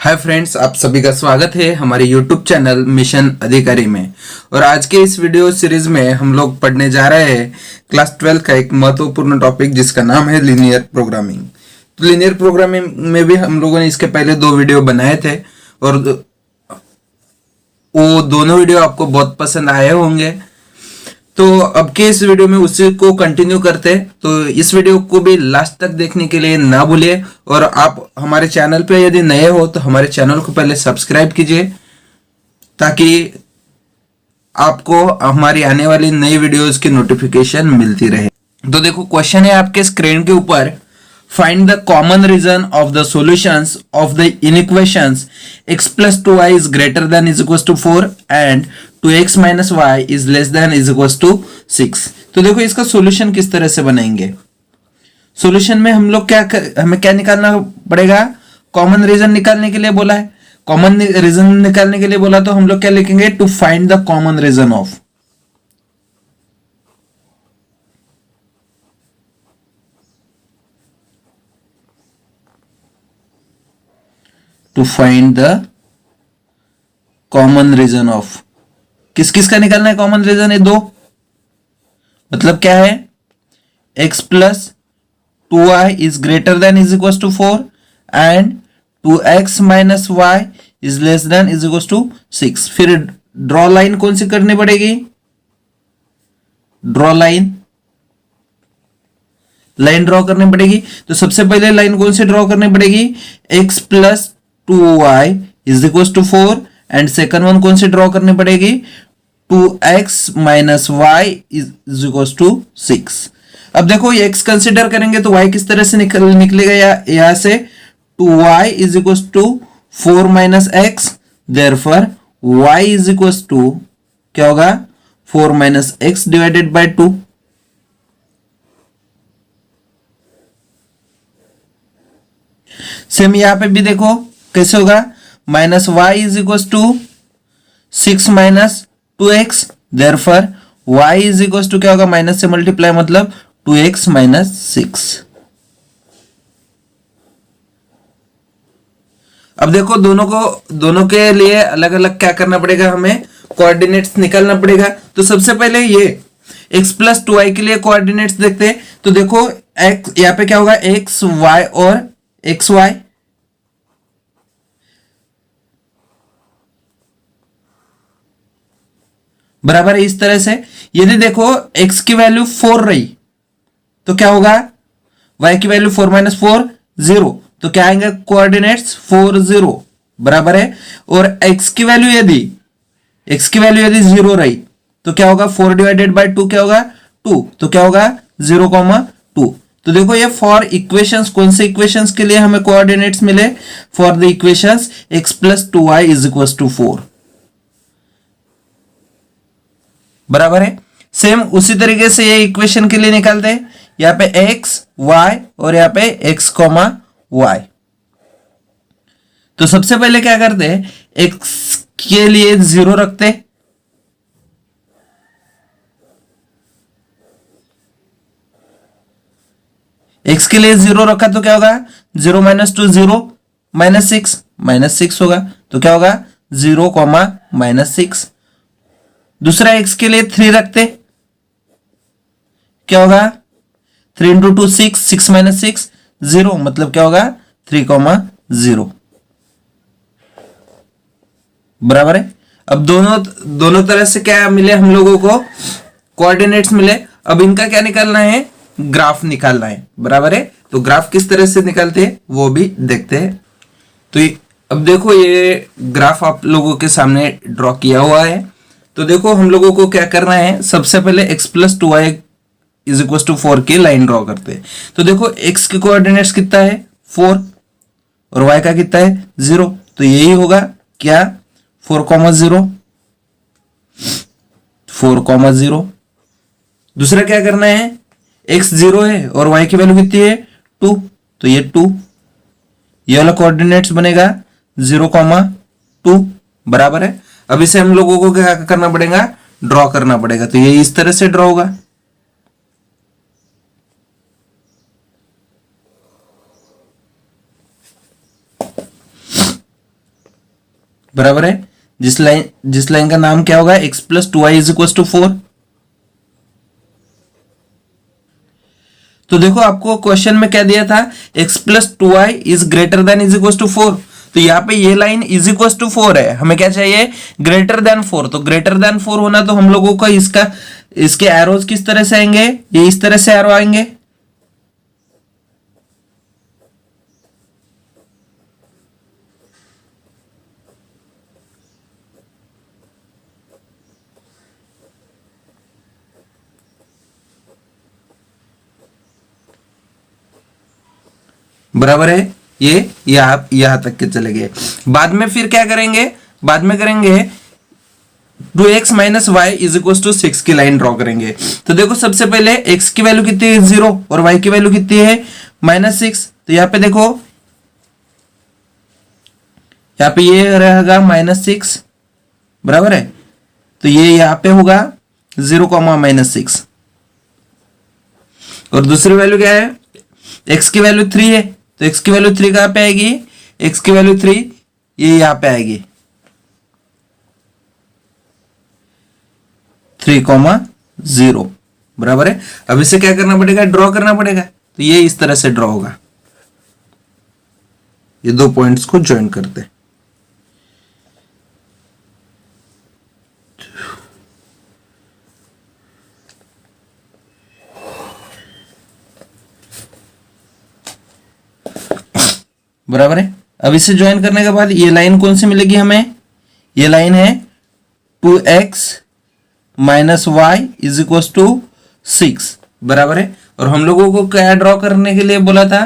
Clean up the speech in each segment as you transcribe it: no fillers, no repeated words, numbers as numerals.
Hi friends, आप सभी का स्वागत है हमारे यूट्यूब चैनल मिशन अधिकारी में। और आज के इस वीडियो सीरीज में हम लोग पढ़ने जा रहे हैं क्लास 12 का एक महत्वपूर्ण टॉपिक जिसका नाम है लीनियर प्रोग्रामिंग। तो लीनियर प्रोग्रामिंग में भी हम लोगों ने इसके पहले 2 वीडियो बनाए थे और वो दोनों वीडियो आपको बहुत पसंद आए होंगे। तो अब के इस वीडियो में उसी को कंटिन्यू करते हैं। तो इस वीडियो को भी लास्ट तक देखने के लिए ना भूलिए। और आप हमारे चैनल पे यदि नए हो तो हमारे चैनल को पहले सब्सक्राइब कीजिए ताकि आपको हमारी आने वाली नई वीडियोस की नोटिफिकेशन मिलती रहे। तो देखो, क्वेश्चन है आपके स्क्रीन के ऊपर, find the common region of the solutions of the inequations x plus 2y is greater than is equals to 4 and 2x minus y is less than is equals to 6। तो देखो, इसका solution किस तरह से बनाएंगे। Solution में हम लोग हमें क्या निकालना पड़ेगा, कॉमन रीजन निकालने के लिए बोला है। कॉमन रीजन निकालने के लिए बोला तो हम लोग क्या लिखेंगे, to find the common region of. To find the common region of, किस किस का निकालना है कॉमन रीजन है, 2। मतलब क्या है, x plus 2y is greater than is equal to 4 and 2x minus y is less than is equal to 6। फिर ड्रॉ लाइन कौन सी करनी पड़ेगी, ड्रॉ लाइन ड्रॉ करनी पड़ेगी। तो सबसे पहले लाइन कौन सी ड्रॉ करनी पड़ेगी, x plus 2y is equal to 4 and second one कौन सी ड्रॉ करनी पड़ेगी, 2x minus y is equal to 6। अब देखो, ये x कंसिडर करेंगे तो y किस तरह से निकलेगा, यहां से 2y is equal to 4 minus x, therefore y is equal to क्या होगा, 4 minus x divided by 2। Same यहां पे भी देखो कैसे होगा, minus Y is equal to 6 minus 2x, therefore y is equal to क्या होगा, माइनस से मल्टीप्लाई मतलब 2x माइनस 6। अब देखो, दोनों के लिए अलग अलग क्या करना पड़ेगा, हमें कोऑर्डिनेट्स निकालना पड़ेगा। तो सबसे पहले ये x प्लस 2y के लिए कोऑर्डिनेट्स देखते हैं। तो देखो, x यहां पे क्या होगा, x y और एक्स वाई, बराबर है। इस तरह से यदि देखो x की वैल्यू 4 रही तो क्या होगा, y की वैल्यू 4 माइनस 4 0, तो क्या आएंगे कोऑर्डिनेट्स 4 0, बराबर है। और x की वैल्यू यदि 0 रही तो क्या होगा, 4 डिवाइडेड बाय 2 क्या होगा, 2, तो क्या होगा 0,2। तो देखो, ये फॉर इक्वेशंस, कौन से इक्वेशंस के लिए हमें कोऑर्डिनेट्स मिले, for the equations x plus 2y is equal to 4, बराबर है। सेम उसी तरीके से ये इक्वेशन के लिए निकालते हैं, यहां पे x y और यहां पे x कॉमा y। तो सबसे पहले क्या करते हैं, x के लिए 0 रखते, x के लिए 0 रखा तो क्या होगा, 0 माइनस 2 0 माइनस 6 होगा, तो क्या होगा 0 कॉमा माइनस 6। दूसरा x के लिए 3 रखते, क्या होगा, 3 इंटू 2 6, 6 माइनस 6 0, मतलब क्या होगा 3 कॉमा 0, बराबर है। अब दोनों तरह से क्या मिले हम लोगों को, कोऑर्डिनेट्स मिले। अब इनका क्या निकालना है, ग्राफ निकालना है, बराबर है। तो ग्राफ किस तरह से निकालते हैं वो भी देखते हैं। तो अब देखो, ये ग्राफ आप लोगों के सामने ड्रॉ किया हुआ है। तो देखो, हम लोगों को क्या करना है, सबसे पहले x plus 2y is equal to 4 की लाइन ड्रॉ करते हैं। तो देखो, x के कोऑर्डिनेट्स कितना है 4 और y का कितना है 0, तो यही होगा क्या, 4,0, 4,0। दूसरा क्या करना है, x 0 है और y की वैल्यू कितनी है 2, तो ये 2, ये वाला कोऑर्डिनेट्स बनेगा 0,2, बराबर है। अब इसे हम लोगों को क्या करना पड़ेगा, ड्रॉ करना पड़ेगा। तो ये इस तरह से ड्रॉ होगा, बराबर है। जिस लाइन का नाम क्या होगा, x plus 2y is equal to 4। तो देखो आपको क्वेश्चन में क्या दिया था, x plus 2y is greater than is equal to 4। तो यहाँ पे ये लाइन इज इक्वल टू 4 है, हमें क्या चाहिए, ग्रेटर देन 4। तो ग्रेटर देन 4 होना तो हम लोगों को इसके एरोज किस तरह से आएंगे, ये इस तरह से एरो आएंगे। बराबर है, ये यहां तक के चले गए। बाद में फिर क्या करेंगे, बाद में करेंगे 2x minus Y is equal to 6 की लाइन ड्रॉ करेंगे। तो देखो सबसे पहले x की वैल्यू कितनी है 0 और y की वैल्यू कितनी है -6। तो यहाँ पे देखो, यहाँ पे ये रहेगा -6, बराबर है। तो ये यहाँ पे होगा 0, -6। और दूसरी वैल्यू क्या है, x की वैल्यू 3 है। तो x की वैल्यू 3 कहां पे आएगी, x की वैल्यू 3 ये यहां पे आएगी 3,0, बराबर है। अब इसे क्या करना पड़ेगा, ड्रॉ करना पड़ेगा। तो ये इस तरह से ड्रॉ होगा, ये दो पॉइंट्स को ज्वाइन करते हैं। बराबर है। अब इसे ज्वाइन करने के बाद ये लाइन कौन सी मिलेगी हमें, ये लाइन है 2x minus Y is equal to 6, बराबर है। और हम लोगों को क्या ड्रॉ करने के लिए बोला था,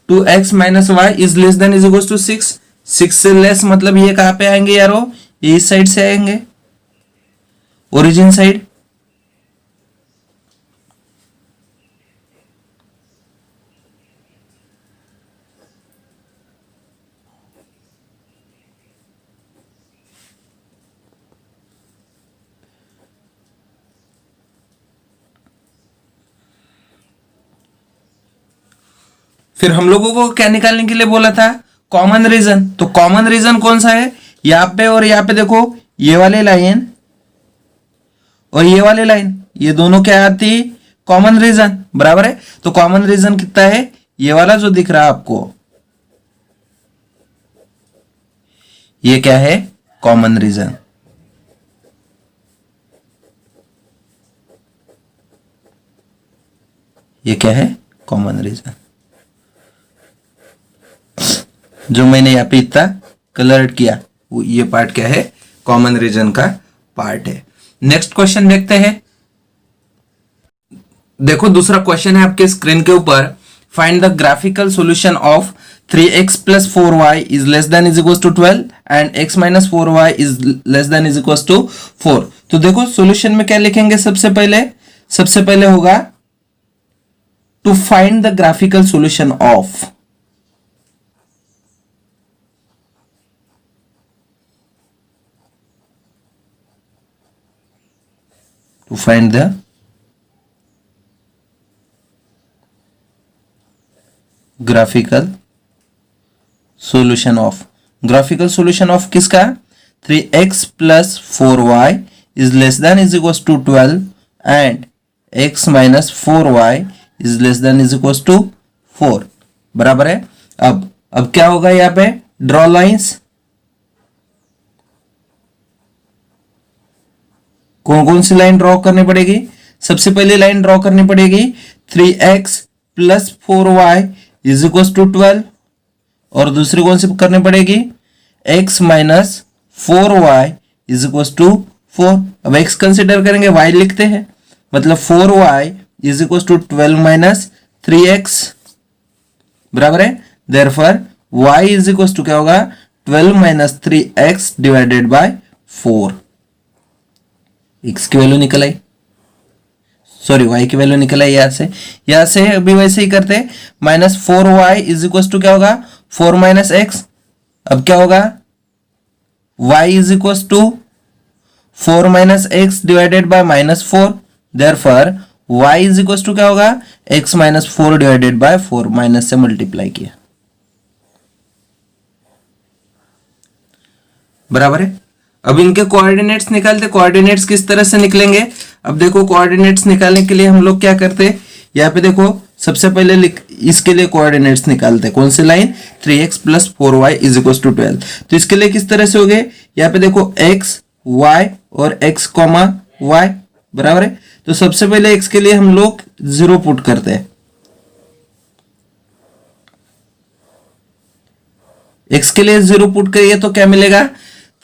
2x minus Y is less than is equal to 6 से लेस मतलब ये कहां पे आएंगे यारो, ये इस साइड से आएंगे, ओरिजिन साइड। फिर हम लोगों को क्या निकालने के लिए बोला था, कॉमन रीजन। तो कॉमन रीजन कौन सा है, यहां पे और यहां पे देखो, ये वाले लाइन और ये वाले लाइन, ये दोनों क्या आती, कॉमन रीजन, बराबर है। तो कॉमन रीजन कितना है, ये वाला जो दिख रहा है आपको, ये क्या है, कॉमन रीजन। ये क्या है, कॉमन रीजन। जो मैंने यहाँ पे इतना कलर्ड किया, वो ये पार्ट क्या है, कॉमन रीजन का पार्ट है। नेक्स्ट क्वेश्चन देखते हैं। देखो दूसरा क्वेश्चन है आपके स्क्रीन के ऊपर, find the graphical solution of 3x plus 4y is less than is equal to 12 and x minus 4y is less than is equal to 4। तो देखो सॉल्यूशन में क्या लिखेंगे, सबसे पहले होगा to find the graphical solution of, to find the graphical solution of किसका, 3x plus 4y is less than is equals to 12 and x minus 4y is less than is equals to 4, बराबर है। अब क्या होगा, यहाँ पे draw lines, कौन कौन सी लाइन ड्रॉ करनी पड़ेगी, सबसे पहले लाइन ड्रॉ करनी पड़ेगी 3x plus 4y is equal to 12 और दूसरी कौन सी करनी पड़ेगी, x minus 4y is equal to 4। अब x कंसिडर करेंगे, y लिखते हैं, मतलब 4y is equal to 12 minus 3x, बराबर है। Therefore y is equal to क्या होगा, 12 minus 3x divided by 4। x की वैल्यू निकल आई, सॉरी y की वैल्यू निकल आई। यहां से अभी वैसे ही करते, -4y इज इक्वल टू क्या होगा, 4 माइनस एक्स। अब क्या होगा, y is equal to 4 minus X divided by -4, therefore y is equal to क्या होगा, x minus 4 divided by 4, minus से मल्टीप्लाई किया। बराबर है। अब इनके कोऑर्डिनेट्स निकालते, कोऑर्डिनेट्स किस तरह से निकलेंगे? अब देखो कोऑर्डिनेट्स निकालने के लिए हम लोग क्या करते हैं, यहाँ पे देखो सबसे पहले इसके लिए कोऑर्डिनेट्स निकालते हैं। कौन सी line? 3x plus 4y is equal to 12। तो इसके लिए किस तरह से हो गए, यहाँ पे देखो x y और x कॉमा y, बराबर है। तो सबसे पहले x के लिए हम लोग 0 पुट करते हैं। x के लिए 0 पुट करिए तो क्या मिलेगा?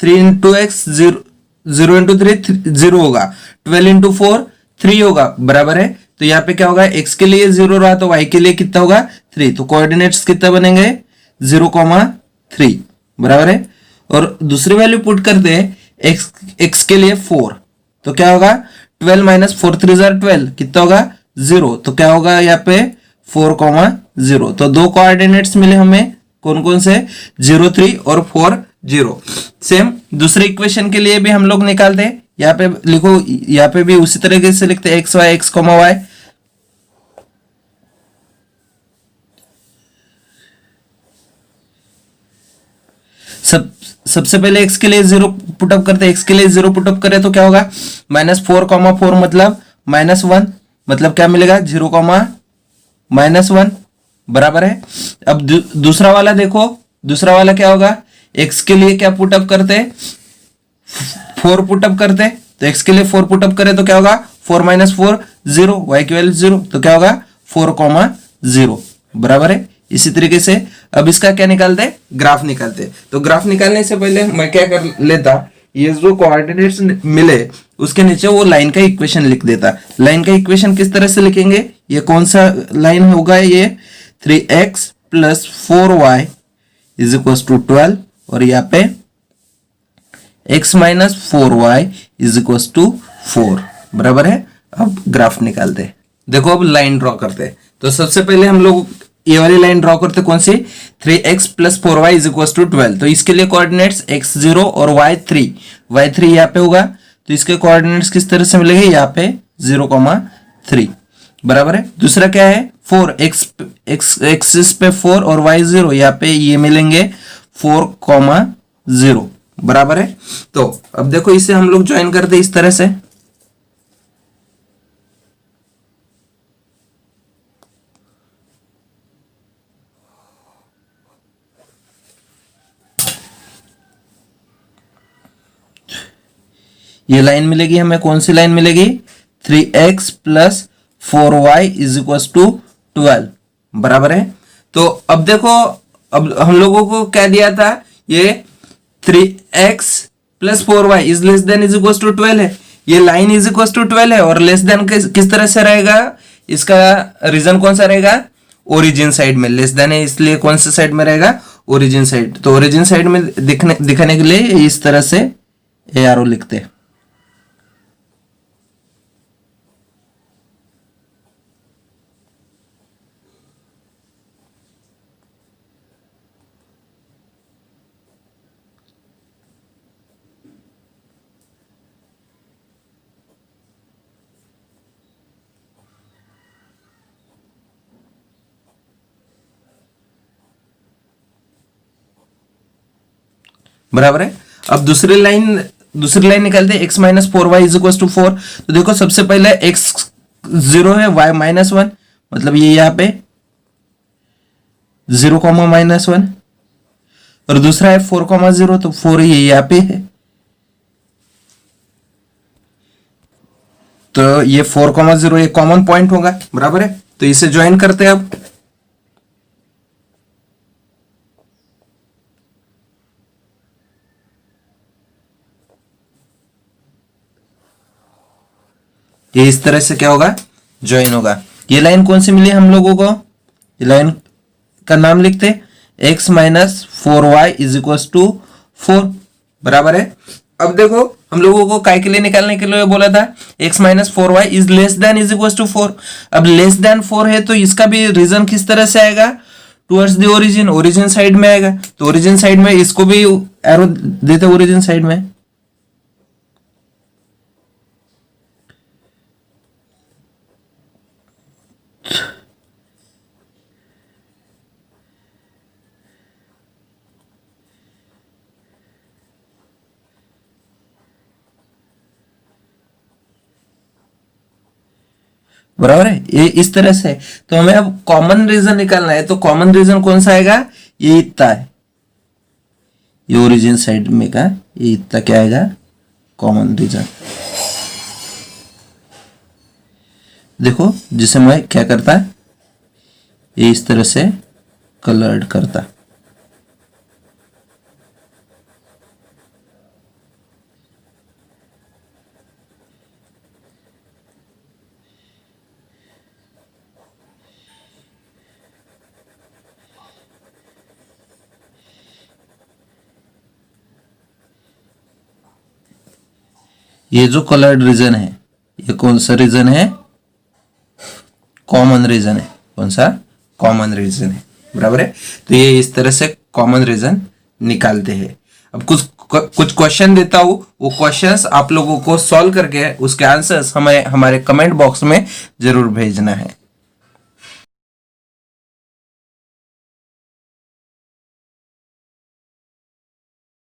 3 इंटू एक्स, 0 इंटू 3 0 होगा, 12 इंटू 4 3 होगा, बराबर है। तो यहाँ पे क्या होगा, x के लिए 0 रहा तो y के लिए कितना होगा? 3। तो कोऑर्डिनेट्स कितना बनेंगे? 0,3, बराबर है। और दूसरी वैल्यू पुट करते हैं, x के लिए 4, तो क्या होगा? 12 माइनस 4 3 12, कितना होगा? 0। तो क्या होगा यहाँ पे? 4,0। तो दो कोऑर्डिनेट्स मिले हमें, कौन कौन से? 0 3 और 4 0। सेम दूसरे इक्वेशन के लिए भी हम लोग निकालते हैं। यहाँ पे लिखो, यहाँ पे भी उसी तरीके से लिखते हैं, X Y, X comma Y. सबसे पहले x के लिए 0 पुटअप करते हैं। x के लिए 0 पुटअप करें तो क्या होगा? -4,4 मतलब -1, मतलब क्या मिलेगा? 0,-1, बराबर है। अब दूसरा वाला देखो, दूसरा वाला क्या होगा? x के लिए क्या पुटअप करते हैं? 4 पुटअप करते हैं। तो x के लिए 4 पुटअप करें तो क्या होगा? 4 - 4 0, y की वैल्यू 0, तो क्या होगा? 4,0, बराबर है। इसी तरीके से अब इसका क्या निकालते हैं? ग्राफ निकालते हैं। तो ग्राफ निकालने से पहले मैं क्या कर लेता, ये जो कोऑर्डिनेट्स मिले उसके नीचे वो लाइन का इक्वेशन लिख देता। लाइन का इक्वेशन किस तरह से लिखेंगे? ये कौन सा लाइन होगा? ये 3x plus 4y is equal to 12, और यहाँ पे x minus 4y is equal to 4, बराबर है। अब ग्राफ निकालते हैं। देखो अब लाइन ड्रॉ करते हैं। तो सबसे पहले हम लोग ये वाली लाइन ड्रॉ करते, कौन सी? 3x plus 4y is equal to 12। तो इसके लिए कोऑर्डिनेट्स x0 और y3, y3 यहाँ पे होगा, तो इसके कोऑर्डिनेट्स किस तरह से मिलेंगे? यहाँ पे 0,3, बराबर है। दूसरा क्या है? 4, एक्सिस पे 4 और y0, यहाँ पे ये मिलेंगे 4,0, बराबर है। तो अब देखो इसे हम लोग ज्वाइन करते इस तरह से। ये लाइन मिलेगी हमें, कौन सी लाइन मिलेगी? 3x plus 4y is equal to 12, बराबर है। तो अब देखो, अब हम लोगों को क्या दिया था? ये 3x plus 4y is less than is equal to 12 है। ये लाइन इज इक्वल टू 12 है, और लेस देन किस तरह से रहेगा? इसका रीजन कौन सा रहेगा? ओरिजिन साइड में। लेस देन है इसलिए कौन सा साइड में रहेगा? Origin side. तो ओरिजिन साइड में दिखाने के लिए इस तरह से एरो लिखते हैं। बराबर है। अब दूसरी लाइन निकालते हैं, x minus 4y is equal to 4। तो देखो सबसे पहले x 0 है, y -1, मतलब ये यहाँ पे 0,-1, और दूसरा है 4,0, तो 4 ये यहाँ पे है, तो ये 4,0 ये कॉमन पॉइंट होगा, बराबर है। तो इसे ज्वाइन करते हैं अब। ये इस तरह से क्या होगा? ज्वाइन होगा। ये लाइन कौन सी मिली हम लोगों को? ये लाइन का नाम लिखते, x minus 4y is equal to 4, बराबर है। अब देखो हम लोगों को काय के लिए निकालने के लिए बोला था, x minus 4y is less than is equal to 4। अब लेस देन 4 है तो इसका भी रीजन किस तरह से आएगा? Towards the origin, origin side में आएगा। तो ओरिजिन साइड में इसको भी एरो देते, ओरिजिन साइड में। बराबर है, ये इस तरह से। तो हमें अब कॉमन रीजन निकालना है, तो कॉमन रीजन कौन सा आएगा, ये इतना है, ये ओरिजिन साइड में का ये इतना क्या आएगा, कॉमन रीजन। देखो जिसे मैं क्या करता है, ये इस तरह से कलर्ड करता। ये जो कलर्ड रीजन है, ये कौन सा रीजन है, कॉमन रीजन है। कौन सा, कॉमन रीजन है, बराबर है। तो ये इस तरह से कॉमन रीजन निकालते हैं। अब कुछ क्वेश्चन देता हूं, वो क्वेश्चंस आप लोगों को सॉल्व करके उसके आंसर्स हमें हमारे कमेंट बॉक्स में जरूर भेजना है।